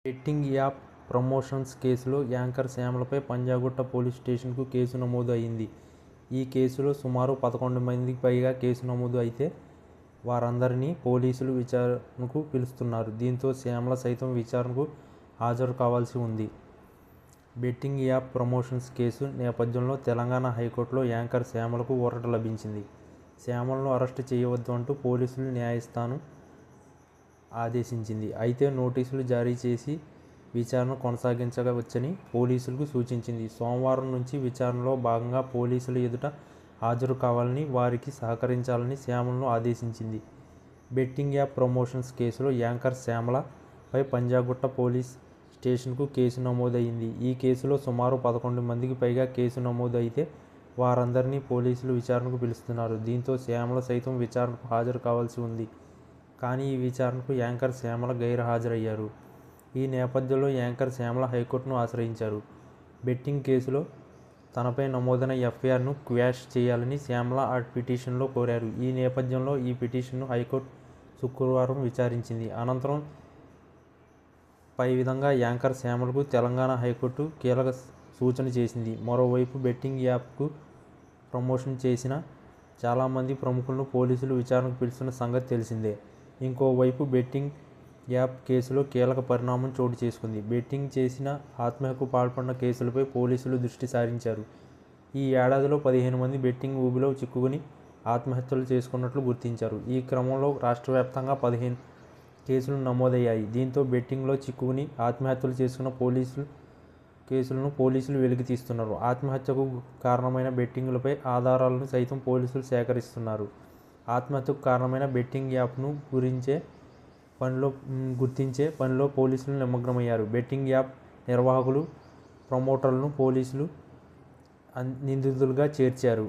Betting app promotions కేసులో anchor శ్యామలపై Panjagutta police స్టేషన్కు case నమోదు అయింది. ఈ కేసులో సుమారు 11 మందికి పైగా కేసు నమోదు అయితే వారందరినీ పోలీసులు విచారణకు పిలుస్తున్నారు. దీంతో శ్యామల సైతం విచారణకు హాజరు కావాల్సి ఉంది. బెట్టింగ్ యాప్ ప్రమోషన్స్ కేసు నేపథ్యంలో తెలంగాణ హైకోర్టులో యాంకర్ శ్యామలకు ఊరట లభించింది. శ్యామలను అరెస్టు చేయవద్దు అంటూ పోలీసులు న్యాయస్థానం ఆదేశించింది. అయితే నోటీసులు జారీ చేసి విచారణ కొనసాగించవచ్చని పోలీసులకు సూచించింది. సోమవారం నుంచి విచారణలో భాగంగా పోలీసుల ఎదుట హాజరు కావాలని, వారికి సహకరించాలని శ్యామలను ఆదేశించింది. బెట్టింగ్ యాప్ ప్రమోషన్స్ కేసులో యాంకర్ శ్యామలపై పంజాగుట్ట పోలీస్ స్టేషన్కు కేసు నమోదైంది. ఈ కేసులో సుమారు 11 మందికి పైగా కేసు నమోదు అయితే వారందరినీ పోలీసులు విచారణకు పిలుస్తున్నారు. దీంతో శ్యామల సైతం విచారణకు హాజరు కావాల్సి ఉంది. కానీ ఈ విచారణకు యాంకర్ శ్యామల గైర్హాజరయ్యారు. ఈ నేపథ్యంలో యాంకర్ శ్యామల హైకోర్టును ఆశ్రయించారు. బెట్టింగ్ కేసులో తనపై నమోదైన ఎఫ్ఐఆర్ను క్వాష్ చేయాలని శ్యామల ఆ పిటిషన్లో కోరారు. ఈ నేపథ్యంలో ఈ పిటిషన్ను హైకోర్టు శుక్రవారం విచారించింది. అనంతరం పై విధంగా యాంకర్ శ్యామలకు తెలంగాణ హైకోర్టు కీలక సూచన చేసింది. మరోవైపు బెట్టింగ్ యాప్కు ప్రమోషన్ చేసిన చాలామంది ప్రముఖులను పోలీసులు విచారణకు పిలుస్తున్న సంగతి తెలిసిందే. ఇంకోవైపు బెట్టింగ్ యాప్ కేసులో కీలక పరిణామం చోటు చేసుకుంది. బెట్టింగ్ చేసిన ఆత్మహత్యకు పాల్పడిన కేసులపై పోలీసులు దృష్టి సారించారు. ఈ ఏడాదిలో 15 మంది బెట్టింగ్ ఊబిలో చిక్కుకుని ఆత్మహత్యలు చేసుకున్నట్లు గుర్తించారు. ఈ క్రమంలో రాష్ట్ర వ్యాప్తంగా 15 కేసులు నమోదయ్యాయి. దీంతో బెట్టింగ్లో చిక్కుకుని ఆత్మహత్యలు చేసుకున్న కేసులను పోలీసులు వెలికితీస్తున్నారు. ఆత్మహత్యకు కారణమైన బెట్టింగులపై ఆధారాలను సైతం పోలీసులు సేకరిస్తున్నారు. ఆత్మహత్యకు కారణమైన బెట్టింగ్ యాప్ను గుర్తించే పనిలో పోలీసులు నిమగ్నమయ్యారు. బెట్టింగ్ యాప్ నిర్వాహకులు, ప్రమోటర్లను పోలీసులు నిందితులుగా చేర్చారు.